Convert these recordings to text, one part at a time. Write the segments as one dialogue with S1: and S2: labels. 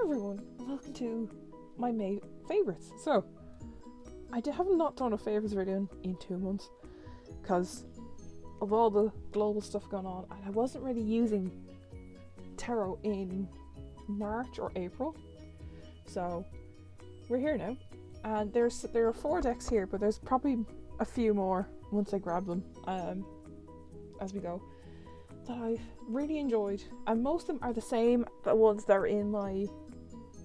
S1: everyone, welcome to my May favourites. So, I have not done a favourites video in 2 months because of all the global stuff going on, and I wasn't really using tarot in March or April. So, we're here now, and there are 4 decks here, but there's probably a few more once I grab them as we go that I've really enjoyed, and most of them are the same, the ones that are in my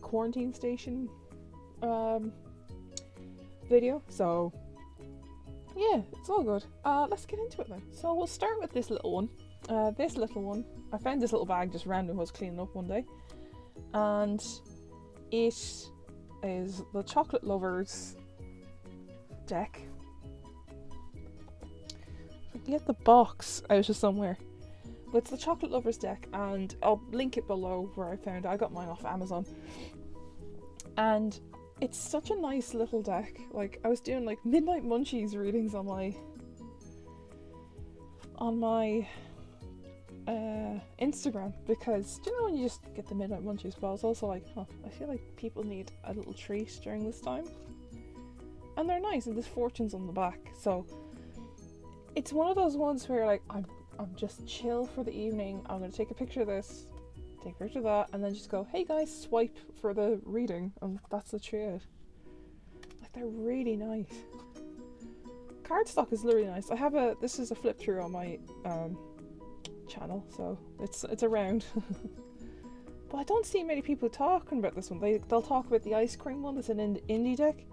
S1: quarantine station video, so yeah, it's all good. Let's get into it then. So we'll start with this little one. I found this little bag just random. I was cleaning up one day, and it is the Chocolate Lovers deck. Get the box out of somewhere. But it's the Chocolate Lovers deck, and I'll link it below where I found it. I got mine off Amazon. And it's such a nice little deck. Like, I was doing like Midnight Munchies readings on my Instagram, because do you know when you just get the Midnight Munchies? But I was also like, I feel like people need a little treat during this time. And they're nice, and there's fortunes on the back. So it's one of those ones where like I'm just chill for the evening. I'm going to take a picture of this, take a picture of that, and then just go, hey guys, swipe for the reading, and that's the truth. Like, they're really nice. Cardstock is really nice. This is a flip through on my channel, so it's around. But I don't see many people talking about this one. They'll talk about the ice cream one that's an indie deck.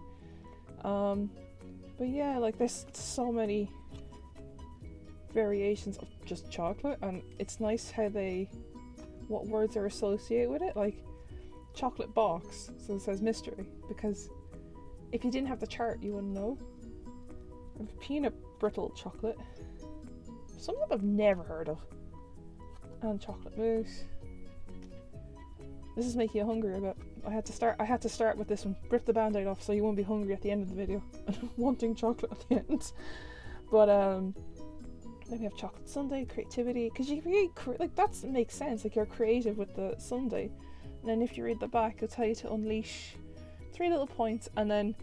S1: But yeah, like, there's so many variations of just chocolate, and it's nice how what words are associated with it, like chocolate box, so it says mystery, because if you didn't have the chart you wouldn't know. And peanut brittle chocolate, some of them I've never heard of, and chocolate mousse. This is making you hungry a bit. I had to start with this one. Rip the band-aid off so you won't be hungry at the end of the video and wanting chocolate at the end. But then we have chocolate sundae, creativity, because you really like that makes sense. Like, you're creative with the sundae, and then if you read the back, it'll tell you to unleash 3 little points, and then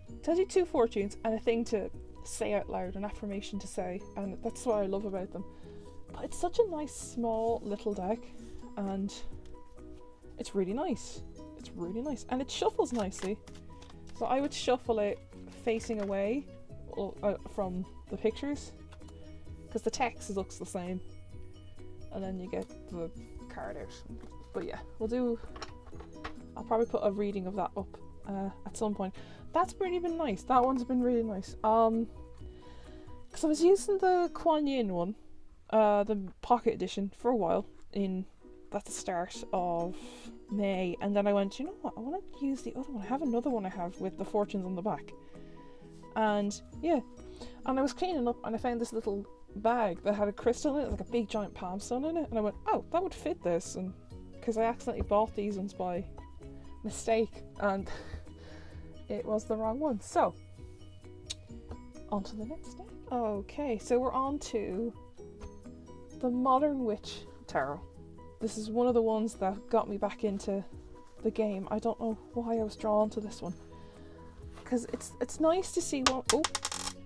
S1: it tells you 2 fortunes and a thing to say out loud, an affirmation to say, and that's what I love about them. But it's such a nice small little deck, and it's really nice. It's really nice, and it shuffles nicely. So I would shuffle it facing away from the pictures, because the text looks the same, and then you get the card out. But yeah, I'll probably put a reading of that up at some point. That's really been nice. That one's been really nice. Because I was using the Kuan Yin one, the pocket edition, for a while at the start of May, and then I went, you know what, I want to use the other one. I have another one I have with the fortunes on the back, and yeah, and I was cleaning up and I found this little bag that had a crystal in it, like a big giant palm stone in it, and I went, oh, that would fit this, and because I accidentally bought these ones by mistake, and it was the wrong one. So on to the next deck. Okay, so we're on to the Modern Witch Tarot. This is one of the ones that got me back into the game. I don't know why I was drawn to this one, because it's nice to see one. Oh,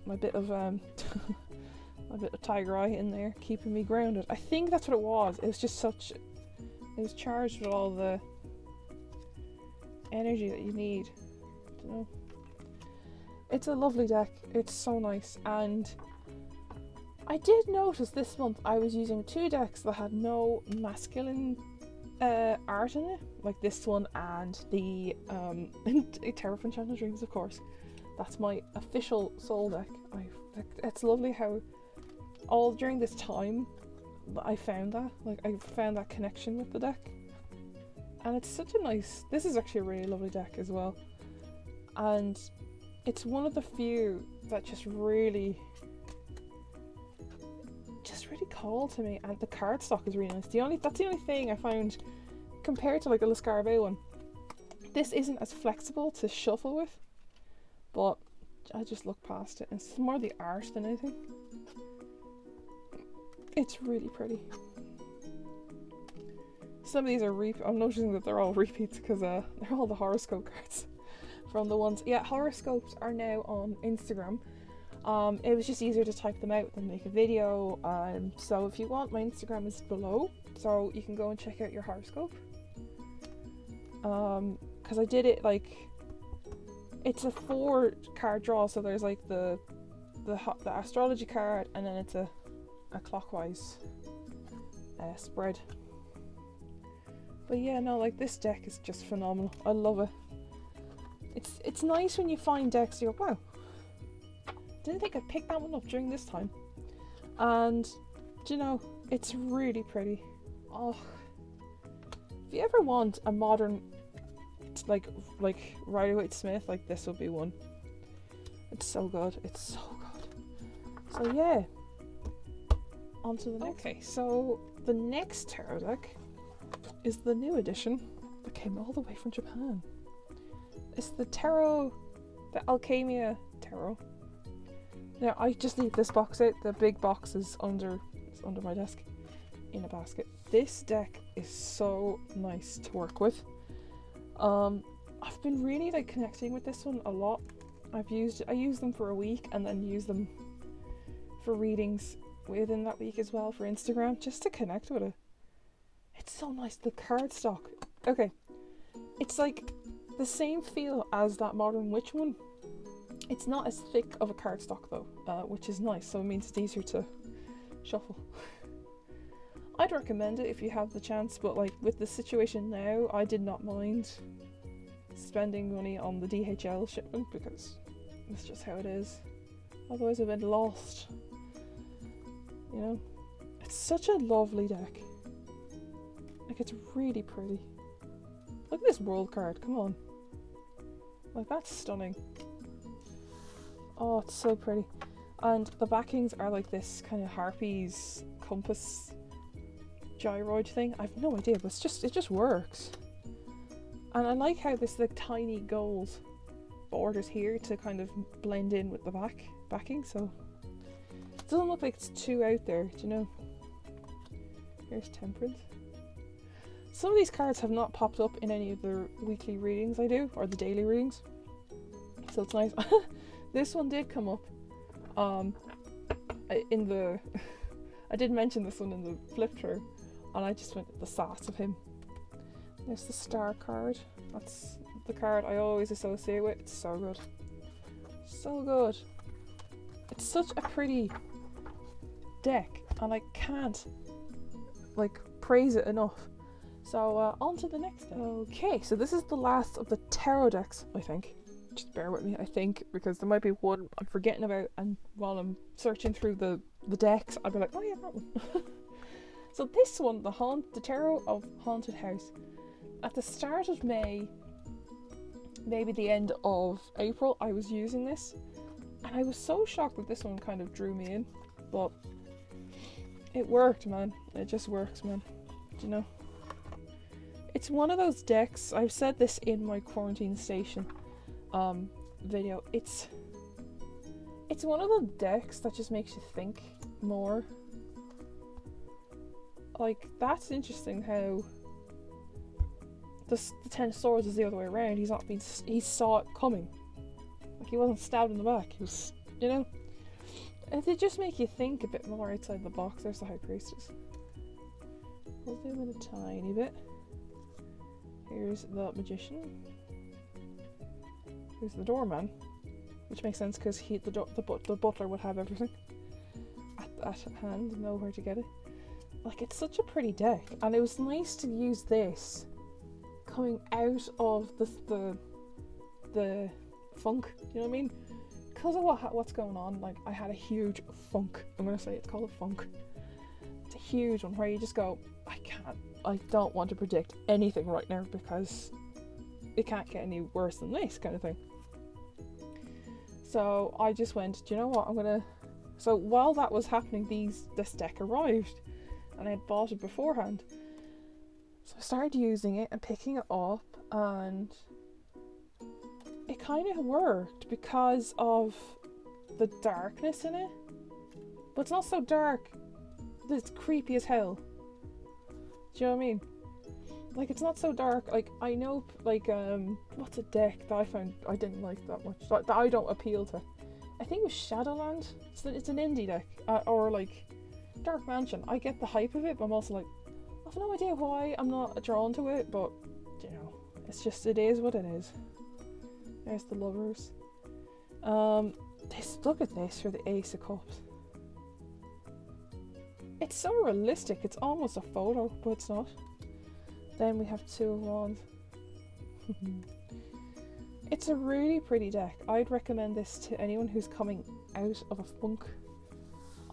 S1: my bit of a bit of tiger eye in there, keeping me grounded. I think that's what it was. It was just it was charged with all the energy that you need. I don't know. It's a lovely deck. It's so nice, and I did notice this month I was using 2 decks that had no masculine art in it, like this one and the Tarot of Enchanted Dreams, of course. That's my official soul deck. It's lovely how all during this time I found that connection with the deck, and it's such a nice. This is actually a really lovely deck as well, and it's one of the few that just really called to me, and the cardstock is really nice. That's the only thing I found compared to like a Lascarbe one. This isn't as flexible to shuffle with, but I just look past it. It's more the art than anything. It's really pretty. Some of these are I'm noticing that they're all repeats because they're all the horoscope cards from the ones. Yeah, horoscopes are now on Instagram. It was just easier to type them out than make a video. So if you want, my Instagram is below, so you can go and check out your horoscope. Because I did it like, it's a 4 card draw, so there's like the astrology card, and then it's a clockwise spread. But yeah, no, like this deck is just phenomenal. I love it. It's nice when you find decks you go, wow, didn't think I'd pick that one up during this time. And do you know, it's really pretty. Oh, if you ever want a modern like Rider-Waite-Smith, like this would be one. It's so good. It's so good. So yeah, on to the next. Okay, so the next tarot deck is the new edition that came all the way from Japan. It's the Alchemia Tarot. Now I just leave this box out. The big box is under my desk in a basket. This deck is so nice to work with. I've been really like connecting with this one a lot. I used them for a week and then use them for readings within that week as well for Instagram, just to connect with it. It's so nice. The cardstock. Okay, it's like the same feel as that Modern Witch one. It's not as thick of a cardstock though, which is nice, so it means it's easier to shuffle. I'd recommend it if you have the chance, but like with the situation now, I did not mind spending money on the DHL shipment because it's just how it is. Otherwise I've been lost. You know? It's such a lovely deck. Like, it's really pretty. Look at this world card, come on. Like, that's stunning. Oh, it's so pretty. And the backings are like this kind of harpies compass gyroid thing. I have no idea, but it just works. And I like how this like tiny gold borders here to kind of blend in with the backing, so it doesn't look like it's too out there, do you know? Here's Temperance. Some of these cards have not popped up in any of the weekly readings I do, or the daily readings, so it's nice. This one did come up in the I did mention this one in the flip through, and I just went the sass of him. There's the star card. That's the card I always associate with. It's so good. So good. It's such a pretty deck, and I can't like praise it enough. So on to the next deck. Okay, so this is the last of the tarot decks, I think. Just bear with me, I think, because there might be one I'm forgetting about, and while I'm searching through the decks, I'll be like, oh yeah, that one. So this one, the Tarot of Haunted House. At the start of May, maybe the end of April, I was using this, and I was so shocked that this one kind of drew me in, but it worked, man. It just works, man. Do you know? It's one of those decks, I've said this in my quarantine station video, it's one of the decks that just makes you think more. Like, that's interesting how the Ten of Swords is the other way around. He saw it coming. Like, he wasn't stabbed in the back. He was, you know? And they just make you think a bit more outside the box. There's the High Priestess. We'll zoom in a tiny bit. Here's the Magician. Here's the Doorman. Which makes sense because the butler would have everything at hand, know where to get it. Like, it's such a pretty deck, and it was nice to use this coming out of the funk, you know what I mean? Because of what's going on, like, I had a huge funk. I'm gonna say it's called a funk. It's a huge one where you just go, I don't want to predict anything right now because it can't get any worse than this kind of thing. So I just went, do you know what, so while that was happening, this deck arrived, and I had bought it beforehand. So I started using it and picking it up, and it kind of worked because of the darkness in it. But it's not so dark that it's creepy as hell. Do you know what I mean? Like, it's not so dark. Like, I know, like, what's a deck that I found I didn't like that much, that I don't appeal to? I think it was Shadowland. It's an indie deck, or like Dark Mansion. I get the hype of it, but I'm also like, I have no idea why I'm not drawn to it. But you know, it's just, it is what it is. There's the lovers. Look at this for the Ace of Cups. It's so realistic. It's almost a photo, but it's not. Then we have Two of Wands. It's a really pretty deck. I'd recommend this to anyone who's coming out of a funk.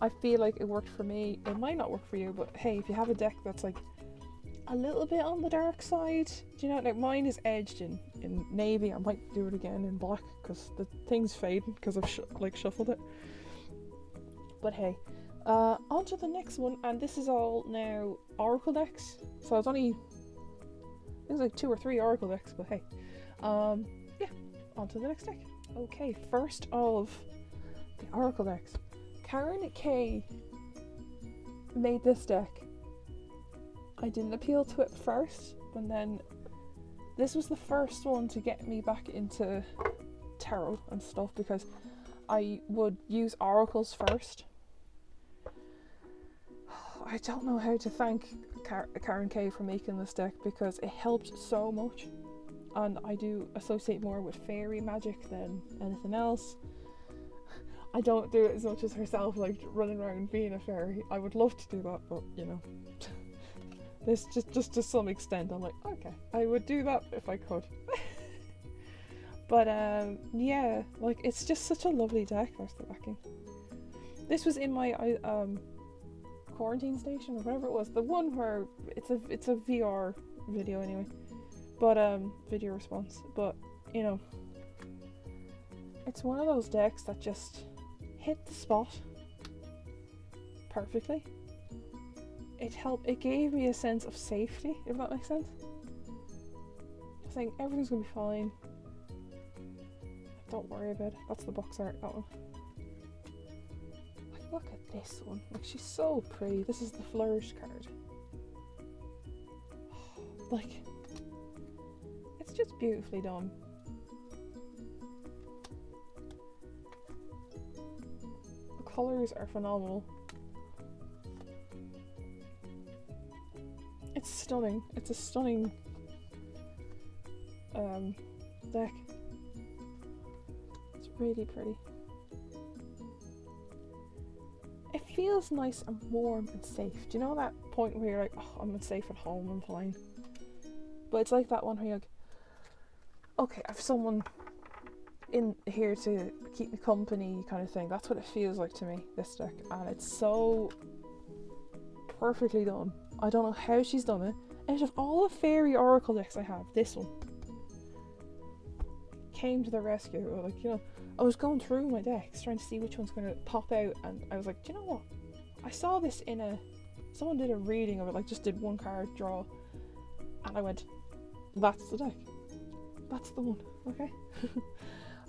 S1: I feel like it worked for me. It might not work for you, but hey, if you have a deck that's like a little bit on the dark side, do you know, like mine is edged in navy. I might do it again in black because the thing's fading because I've shuffled it. But hey, on to the next one, and this is all now Oracle decks. So it's only, it was like 2 or 3 Oracle decks, but hey, yeah, on to the next deck. Okay, first of the Oracle decks, Karen K made this deck. I didn't appeal to it first, but then this was the first one to get me back into tarot and stuff, because I would use oracles first. I don't know how to thank Karen K for making this deck, because it helped so much, and I do associate more with fairy magic than anything else. I don't do it as much as herself, like running around being a fairy. I would love to do that, but you know, this just to some extent I'm like, okay, I would do that if I could. But yeah, like it's just such a lovely deck. There's the backing. This was in my quarantine station or whatever it was, the one where it's a VR video anyway, but video response, but you know, it's one of those decks that just hit the spot perfectly. It gave me a sense of safety, if that makes sense. Saying everything's gonna be fine, don't worry about it. That's the box art, that one. Look at this one. Like, she's so pretty. This is the Flourish card. Like, it's just beautifully done. The colours are phenomenal. It's stunning. It's a stunning deck. It's really pretty. It feels nice and warm and safe. Do you know that point where you're like, oh, I'm safe at home, I'm fine? But it's like that one where you're like, okay, I have someone in here to keep me company, kind of thing. That's what it feels like to me, this deck. And it's so perfectly done. I don't know how she's done it. Out of all the fairy oracle decks I have, this one came to the rescue. Like, you know, I was going through my decks trying to see which one's going to pop out, and I was like, do you know what? I saw this in someone did a reading of it, like just did one card draw, and I went, that's the deck. That's the one. Okay.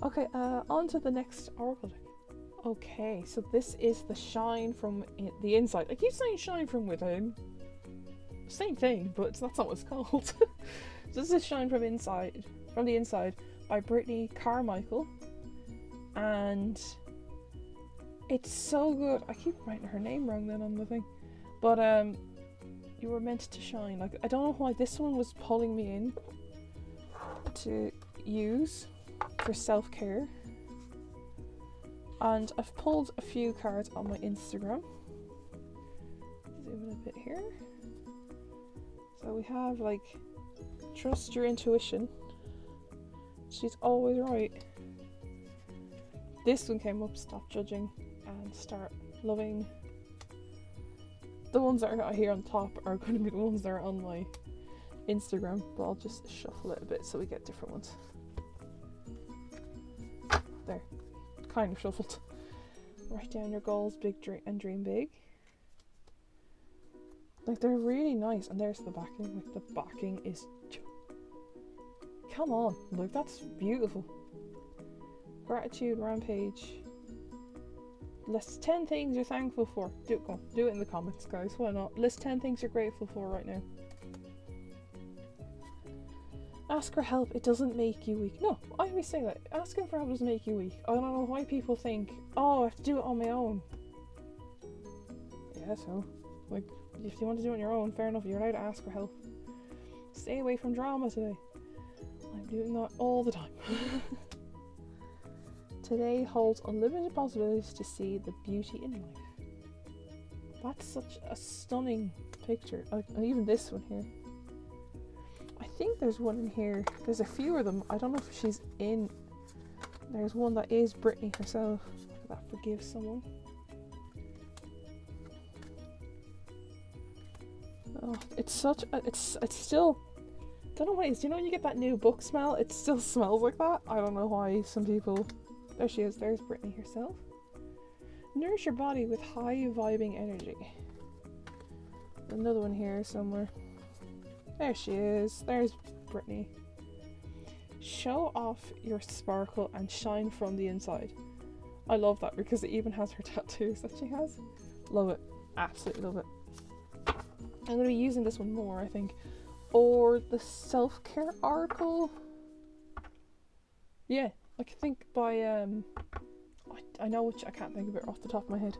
S1: Okay, on to the next oracle deck. Okay, so this is the Shine from the Inside. I keep saying Shine from Within. Same thing, but that's not what it's called. So this is Shine from the Inside by Brittany Carmichael. And it's so good. I keep writing her name wrong then on the thing. But you were meant to shine. Like, I don't know why this one was pulling me in to use for self-care. And I've pulled a few cards on my Instagram. Zoom in a bit here. So we have, like, trust your intuition. She's always right. This one came up, stop judging and start loving. The ones that I got here on top are going to be the ones that are on my Instagram, but I'll just shuffle it a bit so we get different ones. There, kind of shuffled. Write down your goals, and dream big. Like, they're really nice, and there's the backing. Like, the backing is, come on, look, that's beautiful. Gratitude rampage. List 10 things you're thankful for. Do it in the comments, guys. Why not? List 10 things you're grateful for right now. Ask for help, it doesn't make you weak. No, I always say that. Asking for help doesn't make you weak. I don't know why people think, oh, I have to do it on my own. Yeah, so, like, if you want to do it on your own, fair enough, you're allowed to ask for help. Stay away from drama today. I'm doing that all the time. Today holds unlimited possibilities to see the beauty in life. That's such a stunning picture. And even this one here. I think there's one in here. There's a few of them. I don't know if she's in. There's one that is Brittany herself. That forgives someone. Oh, it's such a, it's still, don't know what it is. Do you know when you get that new book smell? It still smells like that. I don't know why some people. There she is. There's Brittany herself. Nourish your body with high vibing energy. Another one here somewhere. There she is. There's Brittany. Show off your sparkle and shine from the inside. I love that because it even has her tattoos that she has. Love it. Absolutely love it. I'm going to be using this one more, I think. Or the self-care article. Yeah, I think by I know which, I can't think of it off the top of my head.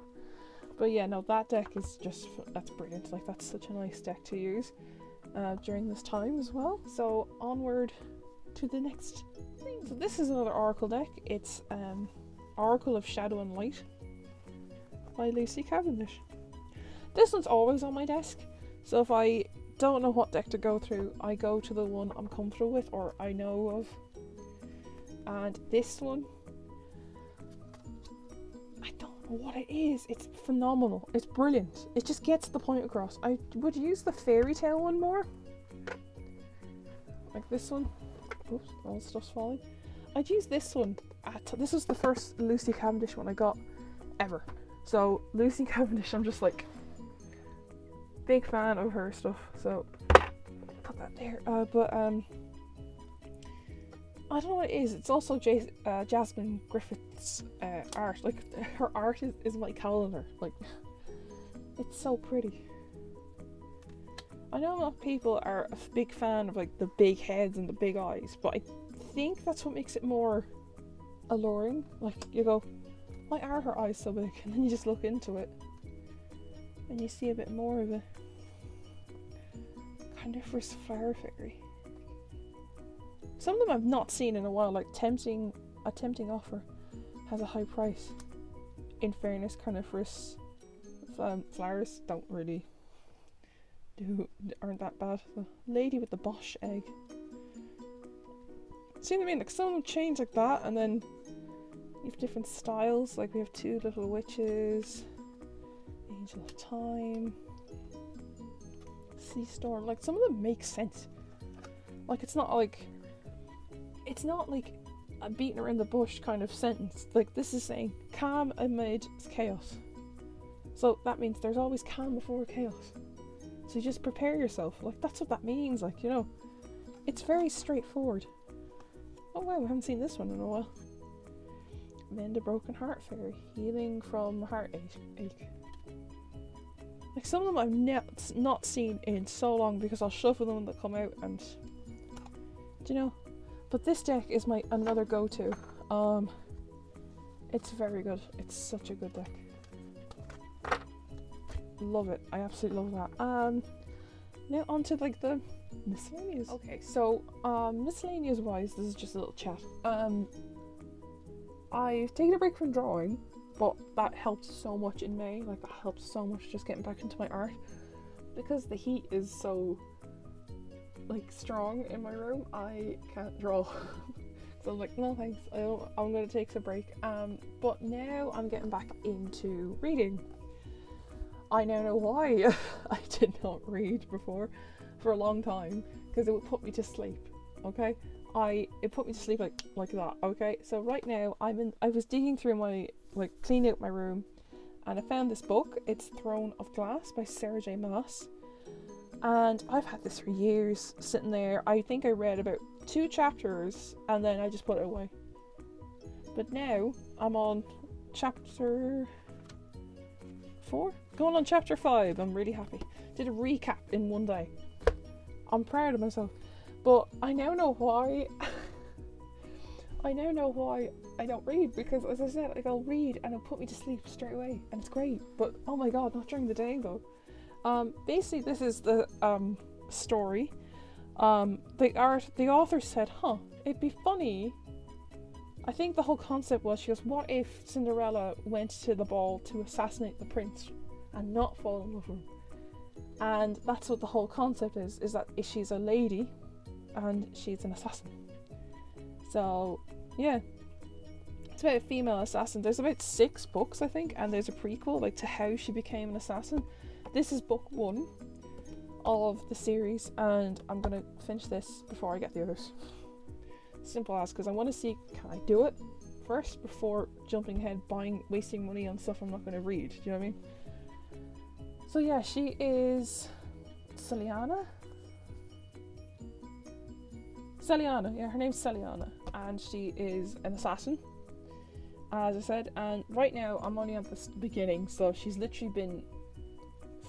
S1: But yeah, no, that deck is just, that's brilliant. Like, that's such a nice deck to use during this time as well. So onward to the next thing. So this is another Oracle deck. It's Oracle of Shadow and Light by Lucy Cavendish. This one's always on my desk. So if I don't know what deck to go through, I go to the one I'm comfortable with or I know of. And this one, I don't know what it is. It's phenomenal. It's brilliant. It just gets the point across. I would use the fairy tale one more. Like this one. Oops, all stuff's falling. I'd use this one. This was the first Lucy Cavendish one I got ever. So Lucy Cavendish, I'm just like big fan of her stuff. So put that there. I don't know what it is. It's also Jasmine Griffith's art. Like, her art is my calendar. Like, it's so pretty. I know a lot of people are a big fan of like the big heads and the big eyes, but I think that's what makes it more alluring. Like, you go, why are her eyes so big? And then you just look into it and you see a bit more of a carnivorous flower fairy. Some of them I've not seen in a while, like a tempting offer has a high price. In fairness, carnivorous flowers aren't that bad. The lady with the Bosch egg. See what I mean? Like, some of them change like that, and then you have different styles. Like, we have two little witches, Angel of Time, Sea Storm. Like, some of them make sense. Like, it's not like a beating around the bush kind of sentence. Like, this is saying calm amid chaos. So that means there's always calm before chaos. So you just prepare yourself. Like, that's what that means. Like, you know, it's very straightforward. Oh wow, I haven't seen this one in a while. Mend a broken heart fairy. Healing from heartache. Like, some of them I've not seen in so long because I'll shuffle them when they come out, and do you know? But this deck is my another go-to. It's very good. It's such a good deck. Love it. I absolutely love that. Now on to like the miscellaneous. Okay, so miscellaneous wise, this is just a little chat. I've taken a break from drawing, but that helped so much in May. Like, that helped so much just getting back into my art, because the heat is so like strong in my room. I can't draw. So I'm like, no thanks, I'm gonna take a break. But now I'm getting back into reading. I now know why I did not read before for a long time, because it would put me to sleep. Okay, it put me to sleep like that. Okay, so right now I was digging through my, like, cleaning out my room, and I found this book. It's Throne of Glass by Sarah J. Maas. And I've had this for years, sitting there. I think I read about 2 chapters and then I just put it away. But now I'm on chapter 4? Going on chapter 5. I'm really happy. Did a recap in one day. I'm proud of myself. But I now know why. I now know why I don't read, because as I said, like, I'll read and it'll put me to sleep straight away, and it's great. But oh my god, not during the day though. Basically, this is the story. The author said, it'd be funny. I think the whole concept was, she goes, what if Cinderella went to the ball to assassinate the prince and not fall in love with him? And that's what the whole concept is that she's a lady and she's an assassin. So, yeah. It's about a female assassin. There's about 6 books, I think, and there's a prequel, like, to how she became an assassin. This is book 1 of the series, and I'm gonna finish this before I get the others. Simple as, because I want to see, can I do it first before jumping ahead, wasting money on stuff I'm not going to read. Do you know what I mean? So yeah, she is Celiana, yeah, her name's Celiana, and she is an assassin, as I said, and right now I'm only at the beginning, so she's literally been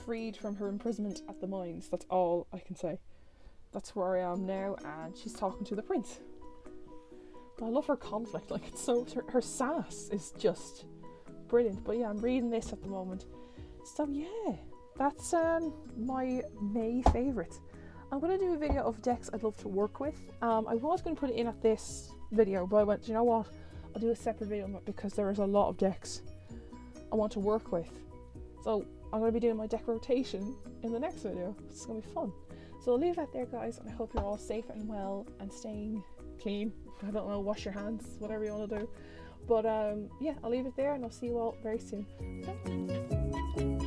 S1: freed from her imprisonment at the mines. That's all I can say. That's where I am now, and she's talking to the prince. But I love her conflict, like, it's so, her sass is just brilliant. But yeah, I'm reading this at the moment. So yeah, that's my May favourite. I'm going to do a video of decks I'd love to work with. I was going to put it in at this video, but I went, you know what, I'll do a separate video on it because there is a lot of decks I want to work with. So I'm going to be doing my deck rotation in the next video. It's going to be fun. So I'll leave that there, guys, and I hope you're all safe and well and staying clean. I don't know, wash your hands, whatever you want to do. But yeah, I'll leave it there, and I'll see you all very soon. Bye.